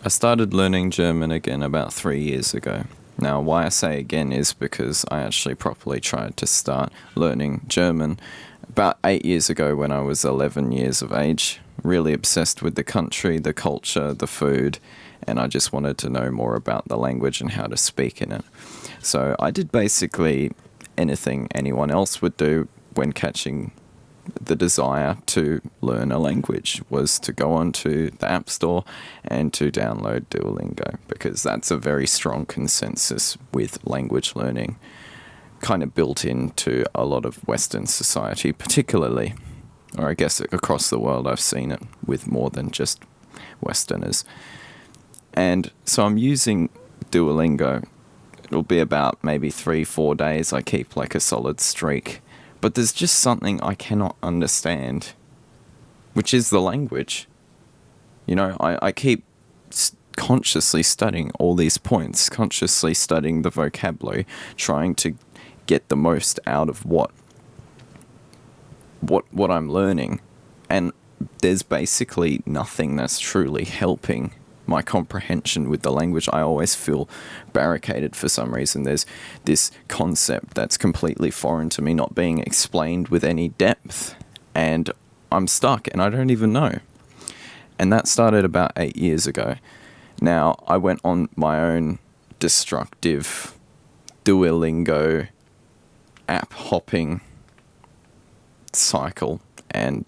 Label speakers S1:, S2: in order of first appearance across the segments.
S1: I started learning German again about 3 years ago. Now, why I say again is because I actually properly tried to start learning German about 8 years ago when I was 11 years of age. Really obsessed with the country, the culture, the food, and I just wanted to know more about the language and how to speak in it. So I did basically anything anyone else would do when catching the desire to learn a language, was to go onto the App Store and to download Duolingo, because that's a very strong consensus with language learning, kind of built into a lot of Western society, particularly, or I guess across the world. I've seen it with more than just Westerners. And so I'm using Duolingo. It'll be about maybe 3-4 days. I keep like a solid streak. But there's just something I cannot understand, which is the language. You know, I keep consciously studying all these points, consciously studying the vocabulary, trying to get the most out of what I'm learning. And there's basically nothing that's truly helping my comprehension with the language. I always feel barricaded for some reason. There's this concept that's completely foreign to me, not being explained with any depth, and I'm stuck and I don't even know. And that started about 8 years ago. Now, I went on my own destructive Duolingo app hopping cycle, and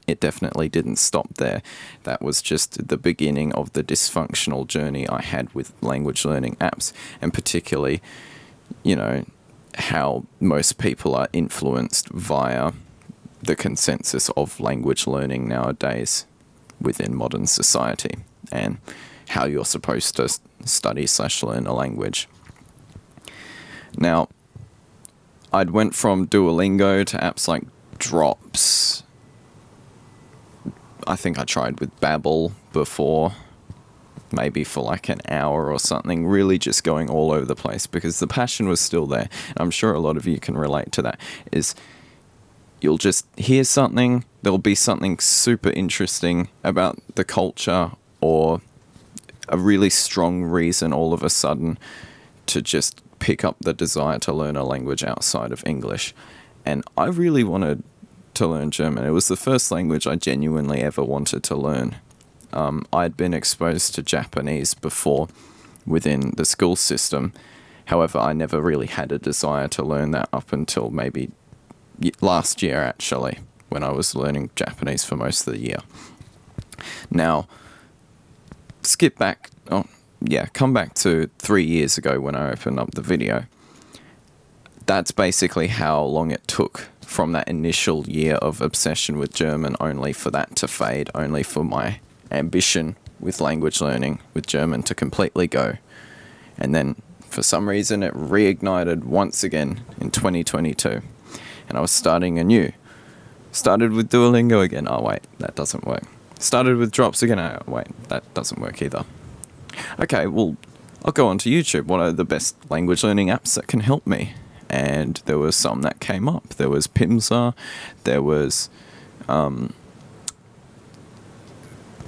S1: it definitely didn't stop there. That was just the beginning of the dysfunctional journey I had with language learning apps, and particularly, you know, how most people are influenced via the consensus of language learning nowadays within modern society, and how you're supposed to study/learn a language. Now, I'd went from Duolingo to apps like Drops. I think I tried with Babbel before, maybe for like an hour or something, really just going all over the place because the passion was still there. And I'm sure a lot of you can relate to that, is you'll just hear something, there'll be something super interesting about the culture or a really strong reason all of a sudden to just pick up the desire to learn a language outside of English. And I really wanted to learn German. It was the first language I genuinely ever wanted to learn. I'd been exposed to Japanese before within the school system. However, I never really had a desire to learn that up until maybe last year, actually, when I was learning Japanese for most of the year. Now, come back to 3 years ago when I opened up the video. That's basically how long it took from that initial year of obsession with German, only for that to fade, only for my ambition with language learning with German to completely go. And then, for some reason, it reignited once again in 2022. And I was starting anew. Started with Duolingo again. Oh, wait, that doesn't work. Started with Drops again. Oh, wait, that doesn't work either. Okay, well, I'll go onto YouTube. What are the best language learning apps that can help me? And there was some that came up. There was Pimsa. There was...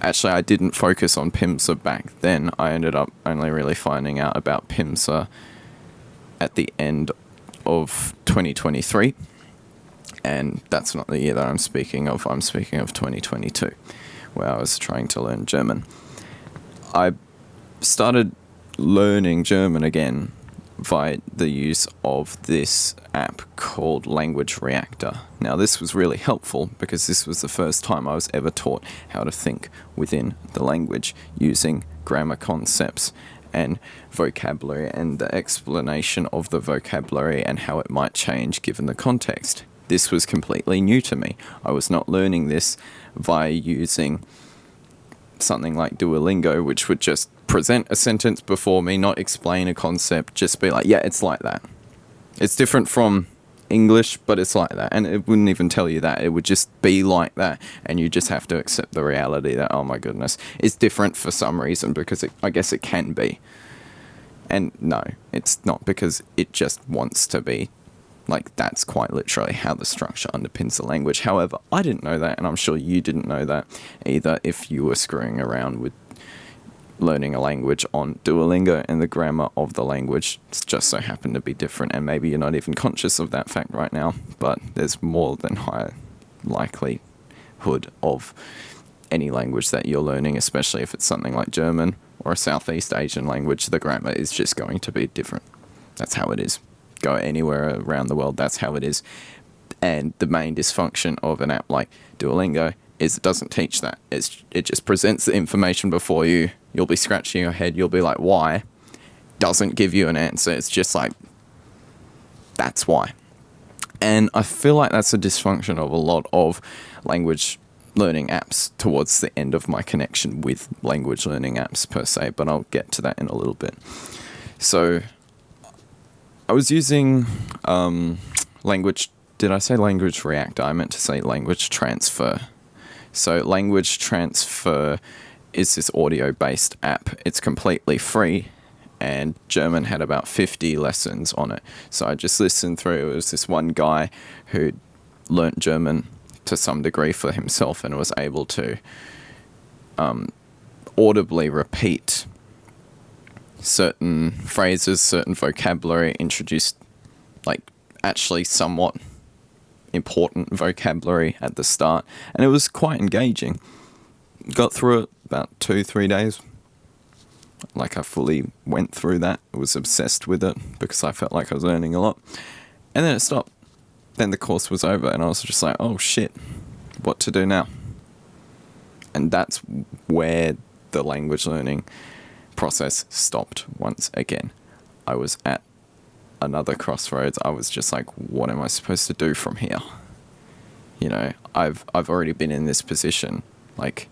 S1: Actually, I didn't focus on Pimsa back then. I ended up only really finding out about Pimsa at the end of 2023. And that's not the year that I'm speaking of. I'm speaking of 2022, where I was trying to learn German. I started learning German again via the use of this app called Language Reactor. Now, this was really helpful because this was the first time I was ever taught how to think within the language using grammar concepts and vocabulary and the explanation of the vocabulary and how it might change given the context. This was completely new to me. I was not learning this via using something like Duolingo, which would just present a sentence before me, not explain a concept, just be like, yeah, it's like that. It's different from English, but it's like that. And it wouldn't even tell you that. It would just be like that. And you just have to accept the reality that, oh my goodness, it's different for some reason because I guess it can be. And no, it's not, because it just wants to be. Like, that's quite literally how the structure underpins the language. However, I didn't know that, and I'm sure you didn't know that either if you were screwing around with learning a language on Duolingo, and the grammar of the language just so happened to be different. And maybe you're not even conscious of that fact right now, but there's more than high likelihood of any language that you're learning, especially if it's something like German or a Southeast Asian language, the grammar is just going to be different. That's how it is. Go anywhere around the world, that's how it is. And the main dysfunction of an app like Duolingo is it doesn't teach that. It just presents the information before you. You'll be scratching your head. You'll be like, why? Doesn't give you an answer. It's just like, that's why. And I feel like that's a dysfunction of a lot of language learning apps towards the end of my connection with language learning apps per se, but I'll get to that in a little bit. So I was using language. Did I say language reactor? I meant to say language transfer. So language transfer is this audio-based app. It's completely free, and German had about 50 lessons on it. So I just listened through. It was this one guy who learnt German to some degree for himself and was able to audibly repeat certain phrases, certain vocabulary, introduced like actually somewhat important vocabulary at the start, and it was quite engaging. Got through it about 2-3 days. Like I fully went through that. I was obsessed with it because I felt like I was learning a lot. And then it stopped. Then the course was over and I was just like, oh shit, what to do now? And that's where the language learning process stopped once again. I was at another crossroads. I was just like, what am I supposed to do from here? You know, I've already been in this position. Like,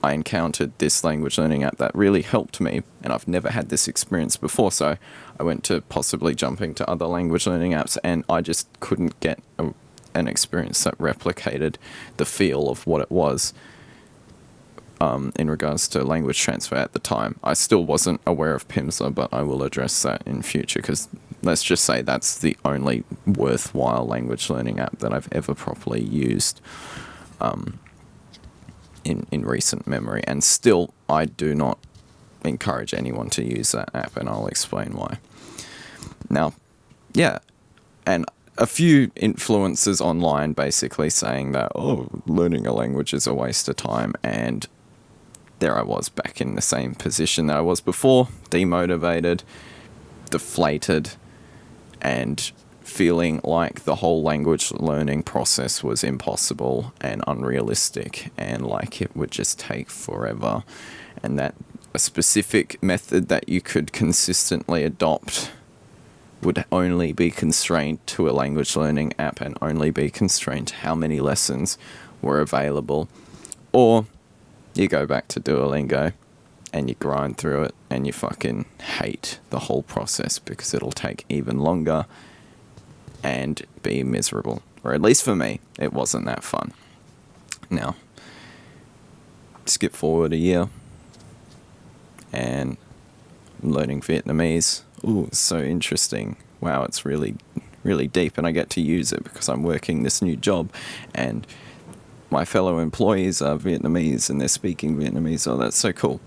S1: I encountered this language learning app that really helped me, and I've never had this experience before, so I went to possibly jumping to other language learning apps, and I just couldn't get an experience that replicated the feel of what it was in regards to language transfer at the time. I still wasn't aware of Pimsleur, but I will address that in future, because let's just say that's the only worthwhile language learning app that I've ever properly used in recent memory. And still, I do not encourage anyone to use that app, and I'll explain why. Now, yeah, and a few influencers online basically saying that, oh, learning a language is a waste of time, and there I was back in the same position that I was before, demotivated, deflated, and feeling like the whole language learning process was impossible and unrealistic, and like it would just take forever, and that a specific method that you could consistently adopt would only be constrained to a language learning app and only be constrained to how many lessons were available. Or you go back to Duolingo and you grind through it and you fucking hate the whole process because it'll take even longer and be miserable. Or at least for me, it wasn't that fun. Now, skip forward a year and I'm learning Vietnamese. Ooh, it's so interesting. Wow, it's really, really deep, and I get to use it because I'm working this new job and my fellow employees are Vietnamese and they're speaking Vietnamese. Oh, that's so cool.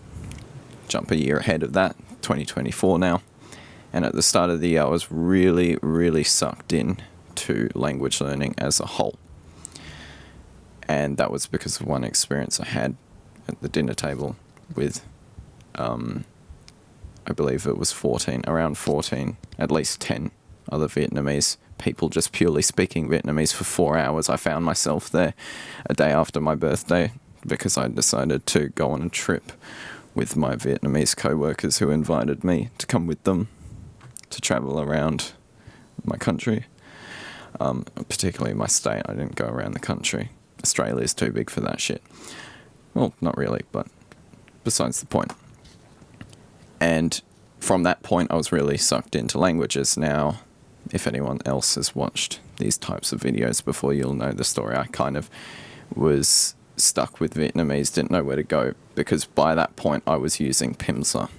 S1: Jump a year ahead of that, 2024 now. And at the start of the year, I was really, really sucked in to language learning as a whole. And that was because of one experience I had at the dinner table with, I believe it was around 14, at least 10 other Vietnamese people just purely speaking Vietnamese for 4 hours. I found myself there a day after my birthday because I decided to go on a trip with my Vietnamese co-workers who invited me to come with them to travel around my country, particularly my state. I didn't go around the country. Australia's too big for that shit. Well, not really, but besides the point. And from that point, I was really sucked into languages. Now, if anyone else has watched these types of videos before, you'll know the story. I kind of was stuck with Vietnamese, didn't know where to go, because by that point I was using Pimsleur,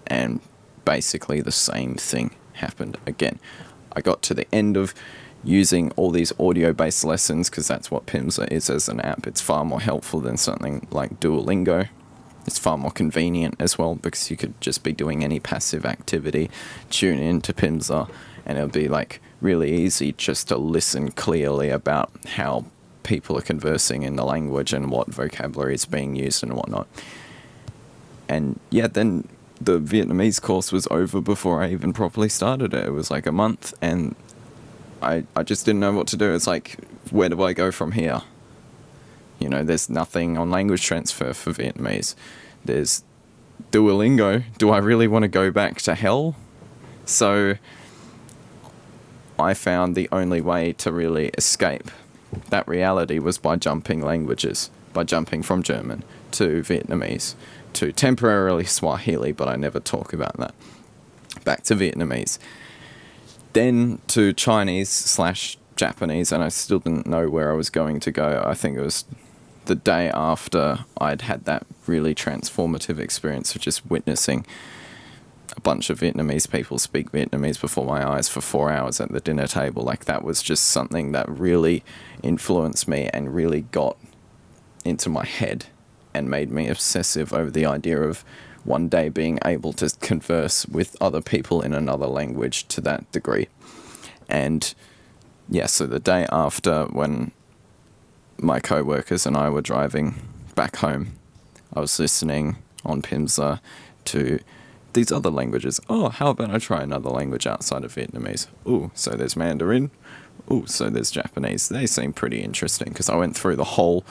S1: and basically the same thing happened again. I got to the end of using all these audio-based lessons, because that's what Pimsleur is as an app. It's far more helpful than something like Duolingo, It's far more convenient as well because you could just be doing any passive activity, tune in to Pimsleur, and it'll be like really easy just to listen clearly about how people are conversing in the language and what vocabulary is being used and whatnot. And yeah, then the Vietnamese course was over before I even properly started it. It was like a month, and I just didn't know what to do. It's like, where do I go from here? You know, there's nothing on language transfer for Vietnamese. There's Duolingo. Do I really want to go back to hell? So I found the only way to really escape that reality was by jumping languages, by jumping from German to Vietnamese to temporarily Swahili, but I never talk about that. Back to Vietnamese. Then to Chinese/Japanese, and I still didn't know where I was going to go. I think it was the day after I'd had that really transformative experience of just witnessing a bunch of Vietnamese people speak Vietnamese before my eyes for 4 hours at the dinner table. Like, that was just something that really influenced me and really got into my head and made me obsessive over the idea of one day being able to converse with other people in another language to that degree. And yeah, so the day after, when my co-workers and I were driving back home, I was listening on Pimsleur to these other languages. Oh, how about I try another language outside of Vietnamese? Ooh, so there's Mandarin. Ooh, so there's Japanese. They seem pretty interesting, because I went through the whole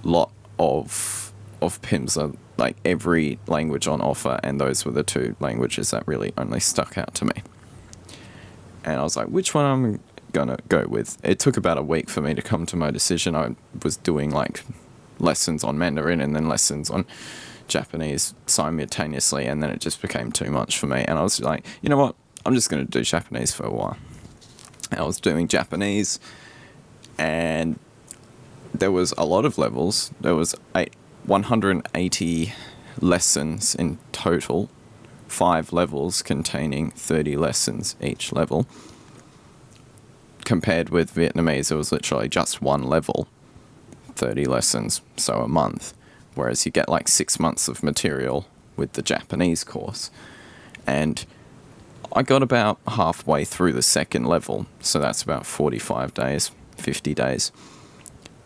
S1: lot of Pimsleur, like every language on offer, and those were the two languages that really only stuck out to me. And I was like, which one I'm gonna go with? It took about a week for me to come to my decision. I was doing like lessons on Mandarin and then lessons on Japanese simultaneously, and then it just became too much for me. And I was like, you know what? I'm just going to do Japanese for a while. And I was doing Japanese, and there was a lot of levels. There was 180 lessons in total, 5 levels containing 30 lessons each level. Compared with Vietnamese, it was literally just one level, 30 lessons, so a month. Whereas you get like 6 months of material with the Japanese course. And I got about halfway through the second level, so that's about 45 days, 50 days.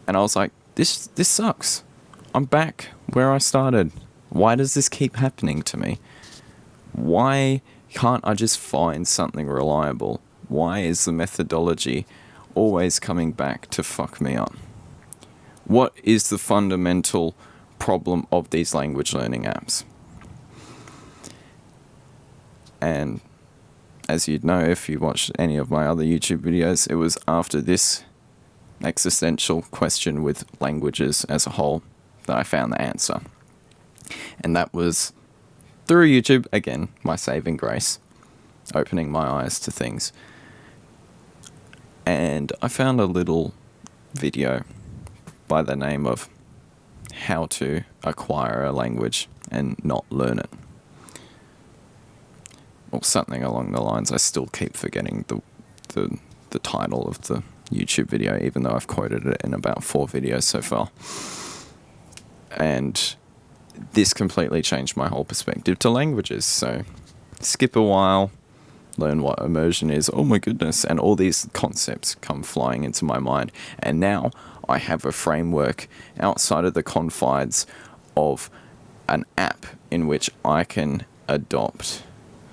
S1: And I was like, this sucks. I'm back where I started. Why does this keep happening to me? Why can't I just find something reliable? Why is the methodology always coming back to fuck me up? What is the fundamental problem of these language learning apps? And as you'd know if you watched any of my other YouTube videos, it was after this existential question with languages as a whole that I found the answer. And that was through YouTube, again, my saving grace, opening my eyes to things. And I found a little video by the name of How to Acquire a Language and Not Learn It. Or something along the lines. I still keep forgetting the title of the YouTube video, even though I've quoted it in about 4 videos so far. And this completely changed my whole perspective to languages. So skip a while, learn what immersion is, oh my goodness, and all these concepts come flying into my mind. And now I have a framework outside of the confines of an app in which I can adopt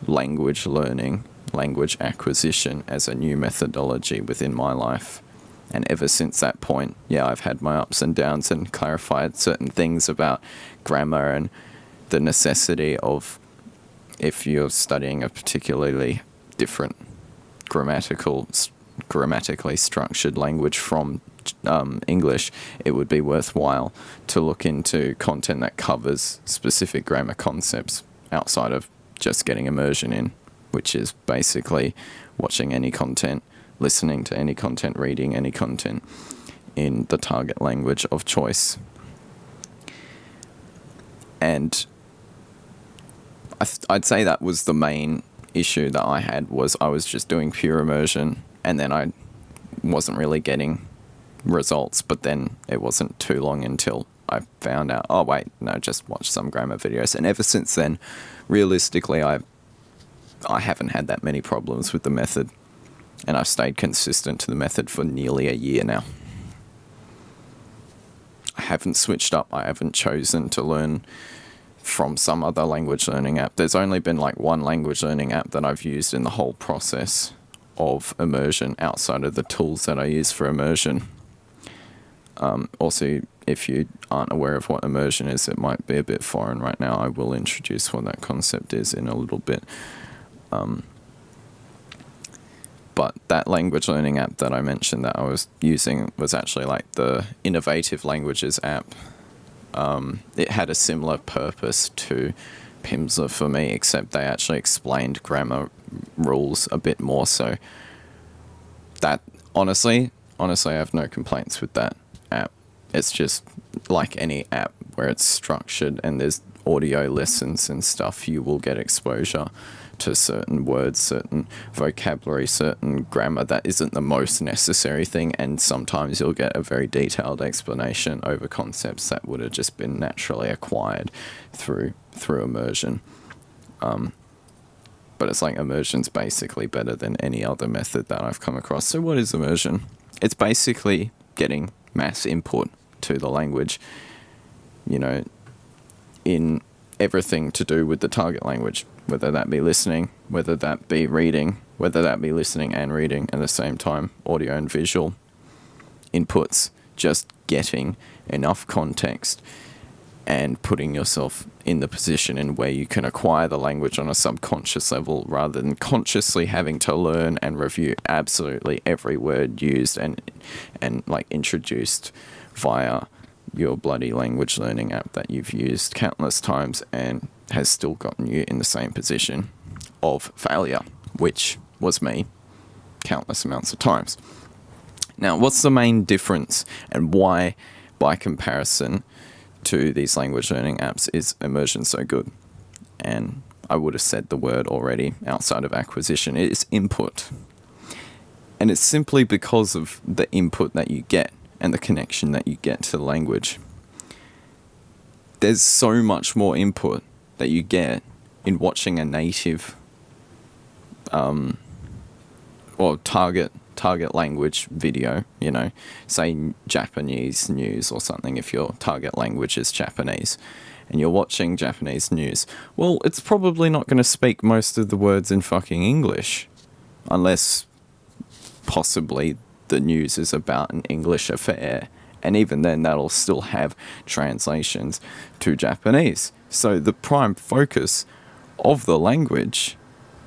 S1: language learning, language acquisition as a new methodology within my life. And ever since that point, yeah, I've had my ups and downs and clarified certain things about grammar and the necessity of, if you're studying a particularly different grammatically structured language from English, it would be worthwhile to look into content that covers specific grammar concepts outside of just getting immersion in, which is basically watching any content, listening to any content, reading any content in the target language of choice. And I'd say that was the main issue that I had, was I was just doing pure immersion, and then I wasn't really getting results. But then it wasn't too long until I found out, oh wait, no, just watch some grammar videos. And ever since then, realistically, I haven't had that many problems with the method. And I've stayed consistent to the method for nearly a year now. I haven't switched up. I haven't chosen to learn from some other language learning app. There's only been like one language learning app that I've used in the whole process of immersion outside of the tools that I use for immersion. Also, if you aren't aware of what immersion is, it might be a bit foreign right now. I will introduce what that concept is in a little bit. But that language learning app that I mentioned that I was using was actually like the Innovative Languages app. It had a similar purpose to Pimsleur for me, except they actually explained grammar rules a bit more. So that honestly, I have no complaints with that app. It's just like any app where it's structured and there's audio lessons and stuff. You will get exposure to certain words, certain vocabulary, certain grammar that isn't the most necessary thing, and sometimes you'll get a very detailed explanation over concepts that would have just been naturally acquired through immersion. But it's like immersion's basically better than any other method that I've come across. So what is immersion? It's basically getting mass input to the language, in everything to do with the target language, whether that be listening, whether that be reading, whether that be listening and reading at the same time, audio and visual inputs, just getting enough context and putting yourself in the position in where you can acquire the language on a subconscious level rather than consciously having to learn and review absolutely every word used and like introduced via your bloody language learning app that you've used countless times and has still gotten you in the same position of failure, which was me countless amounts of times. Now, what's the main difference and why, by comparison to these language learning apps, is immersion so good? And I would have said the word already outside of acquisition. It is input. And it's simply because of the input that you get and the connection that you get to the language. There's so much more input that you get in watching a native or target language video, say Japanese news or something, if your target language is Japanese and you're watching Japanese news. Well, it's probably not going to speak most of the words in fucking English unless possibly the news is about an English affair, and even then that'll still have translations to Japanese. So the prime focus of the language,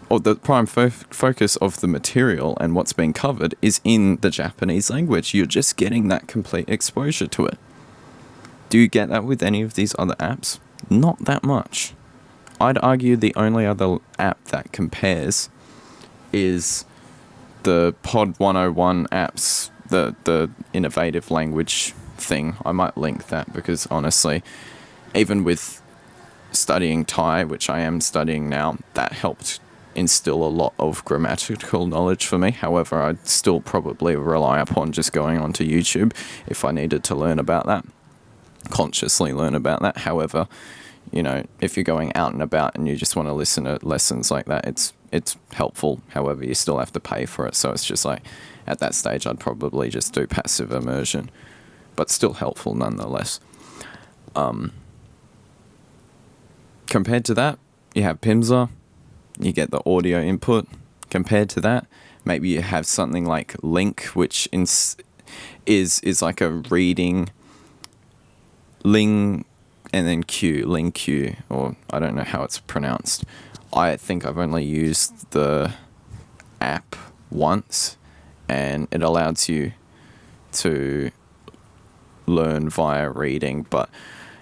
S1: or the prime focus of the material and what's being covered, is in the Japanese language. You're just getting that complete exposure to it. Do you get that with any of these other apps? Not that much. I'd argue the only other app that compares is the Pod 101 apps, the innovative language thing. I might link that because honestly, even with studying Thai, which I am studying now, that helped instill a lot of grammatical knowledge for me. However, I'd still probably rely upon just going onto YouTube if I needed to learn about that, consciously learn about that. However, if you're going out and about and you just want to listen to lessons like that, it's helpful. However, you still have to pay for it. So it's just like, at that stage, I'd probably just do passive immersion, but still helpful nonetheless. Compared to that, you have Pimsleur, you get the audio input. Compared to that, maybe you have something like Link, which is like a reading, Ling, and then Ling Q, or I don't know how it's pronounced. I think I've only used the app once, and it allows you to learn via reading, but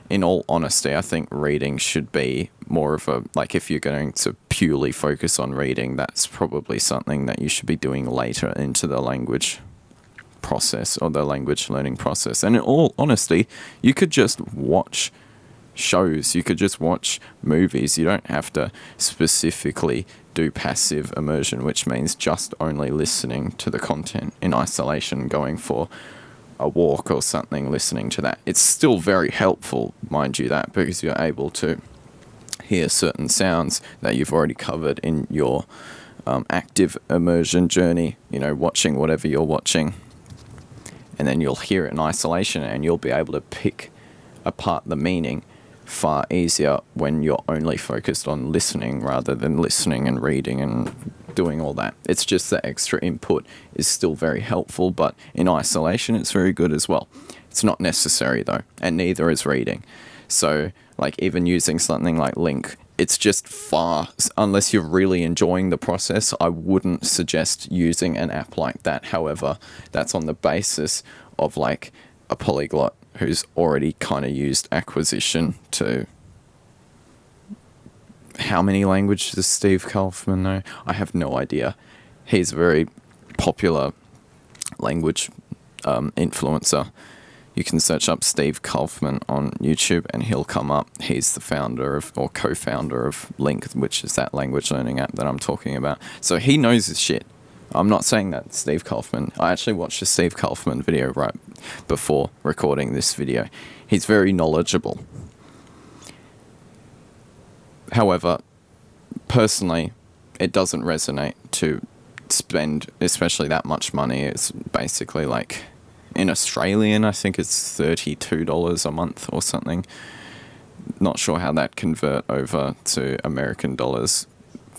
S1: in all honesty, I think reading should be more of a, like, if you're going to purely focus on reading, that's probably something that you should be doing later into the language process or the language learning process. And in all honesty, you could just watch shows, you could just watch movies. You don't have to specifically do passive immersion, which means just only listening to the content in isolation, going for a walk or something, listening to that. It's still very helpful, mind you, that, because you're able to hear certain sounds that you've already covered in your active immersion journey, watching whatever you're watching. And then you'll hear it in isolation and you'll be able to pick apart the meaning far easier when you're only focused on listening rather than listening and reading and doing all that. It's just the extra input is still very helpful, but in isolation it's very good as well. It's not necessary though, and neither is reading. So like even using something like Link, it's just unless you're really enjoying the process, I wouldn't suggest using an app like that. However, that's on the basis of like a polyglot who's already kind of used acquisition to... How many languages does Steve Kaufman know? I have no idea. He's a very popular language influencer. You can search up Steve Kaufman on YouTube and he'll come up. He's the founder of, or co-founder of Link, which is that language learning app that I'm talking about. So he knows his shit. I'm not saying that Steve Kaufman. I actually watched a Steve Kaufman video right before recording this video. He's very knowledgeable. However, personally, it doesn't resonate to spend especially that much money. It's basically like, in Australian, I think it's $32 a month or something. Not sure how that convert over to American dollars.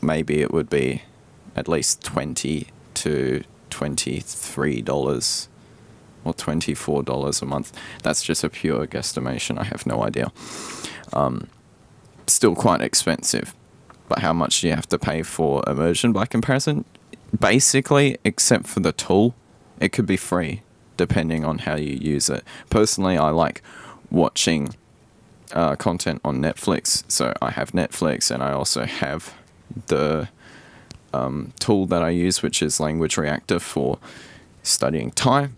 S1: Maybe it would be at least $20 to $23 or $24 a month. That's just a pure guesstimation. I have no idea. Still quite expensive. But how much do you have to pay for immersion by comparison? Basically, except for the tool, it could be free, depending on how you use it. Personally, I like watching content on Netflix. So I have Netflix and I also have the tool that I use, which is Language Reactor for studying Thai.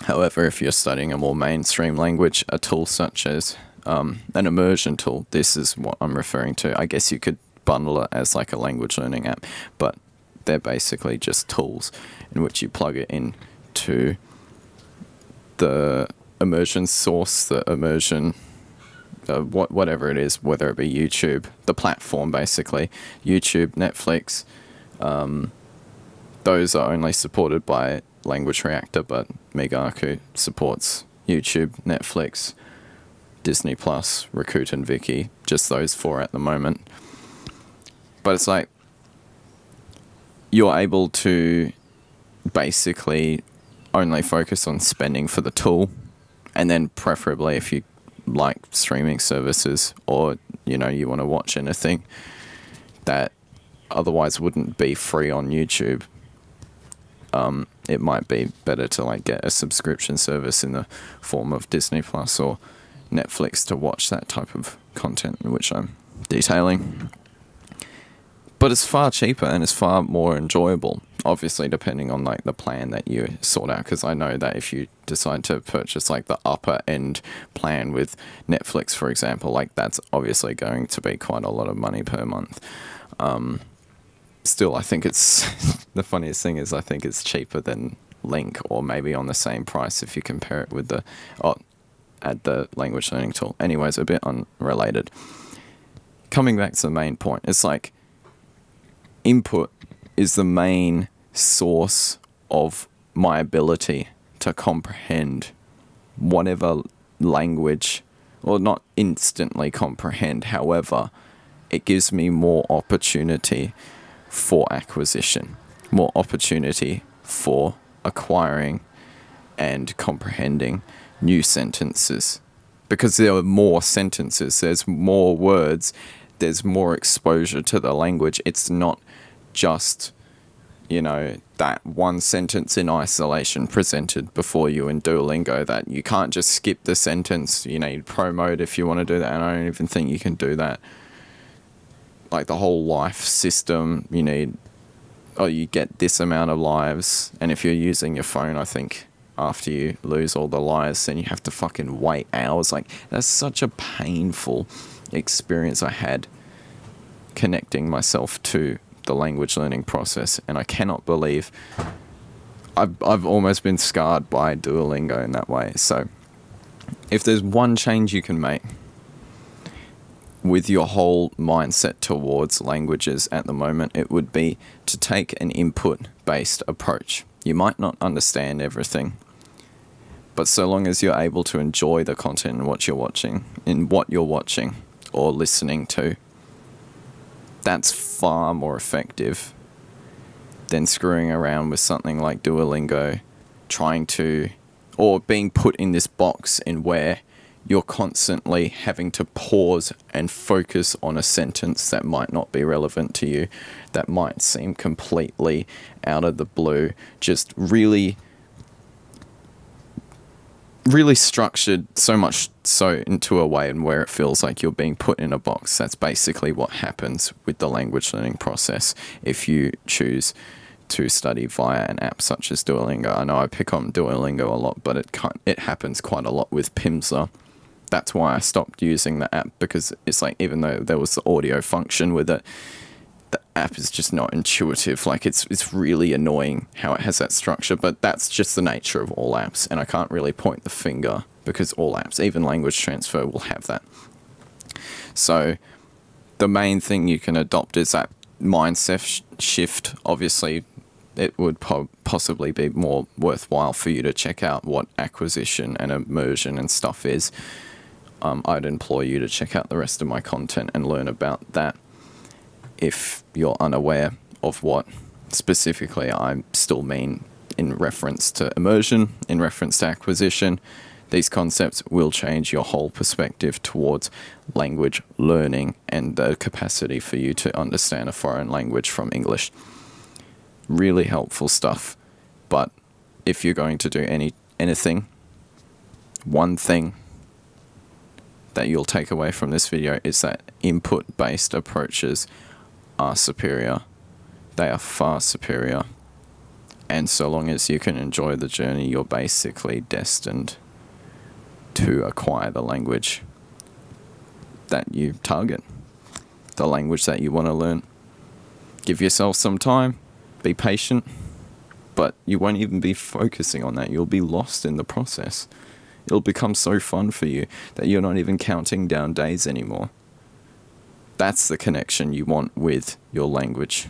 S1: However, if you're studying a more mainstream language, a tool such as an immersion tool, this is what I'm referring to. I guess you could bundle it as like a language learning app, but they're basically just tools in which you plug it in to the immersion source, the immersion, whatever it is, whether it be YouTube, the platform basically, YouTube, Netflix. Those are only supported by Language Reactor, but Megaku supports YouTube, Netflix, Disney Plus, Rakuten Viki, just those four at the moment. But it's like you're able to basically only focus on spending for the tool, and then preferably if you like streaming services or you want to watch anything that otherwise wouldn't be free on YouTube, it might be better to like get a subscription service in the form of Disney Plus or Netflix to watch that type of content, which I'm detailing. But it's far cheaper and it's far more enjoyable, obviously depending on like the plan that you sort out, because I know that if you decide to purchase like the upper end plan with Netflix, for example, like that's obviously going to be quite a lot of money per month. Still, I think it's the funniest thing is I think it's cheaper than Link, or maybe on the same price if you compare it with the language learning tool. Anyways, a bit unrelated. Coming back to the main point, it's like input is the main source of my ability to comprehend whatever language, or not instantly comprehend, however, it gives me more opportunity for acquisition, more opportunity for acquiring and comprehending new sentences. Because there are more sentences, there's more words, there's more exposure to the language. It's not just, that one sentence in isolation presented before you in Duolingo that you can't just skip the sentence. You need pro mode if you want to do that, and I don't even think you can do that. Like the whole life system, you get this amount of lives, and if you're using your phone, I think after you lose all the lives, then you have to fucking wait hours. Like, that's such a painful experience I had connecting myself to the language learning process, and I cannot believe I've almost been scarred by Duolingo in that way. So if there's one change you can make with your whole mindset towards languages at the moment, it would be to take an input-based approach. You might not understand everything, but so long as you're able to enjoy the content and what you're watching or listening to, that's far more effective than screwing around with something like Duolingo, or being put in this box in where you're constantly having to pause and focus on a sentence that might not be relevant to you, that might seem completely out of the blue, just really structured, so much so into a way and where it feels like you're being put in a box. That's basically what happens with the language learning process if you choose to study via an app such as Duolingo. I know I pick on Duolingo a lot, but it happens quite a lot with Pimsleur. That's why I stopped using the app, because it's like, even though there was the audio function with it, the app is just not intuitive. Like, it's really annoying how it has that structure, but that's just the nature of all apps, and I can't really point the finger, because all apps, even language transfer, will have that. So the main thing you can adopt is that mindset shift. Obviously, it would possibly be more worthwhile for you to check out what acquisition and immersion and stuff is. I'd implore you to check out the rest of my content and learn about that if you're unaware of what specifically I still mean in reference to immersion, in reference to acquisition. These concepts will change your whole perspective towards language learning and the capacity for you to understand a foreign language from English. Really helpful stuff. But if you're going to do anything, one thing that you'll take away from this video is that input-based approaches are superior. They are far superior. And so long as you can enjoy the journey, you're basically destined to acquire the language that you target, the language that you want to learn. Give yourself some time, be patient, but you won't even be focusing on that. You'll be lost in the process. It'll become so fun for you that you're not even counting down days anymore. That's the connection you want with your language.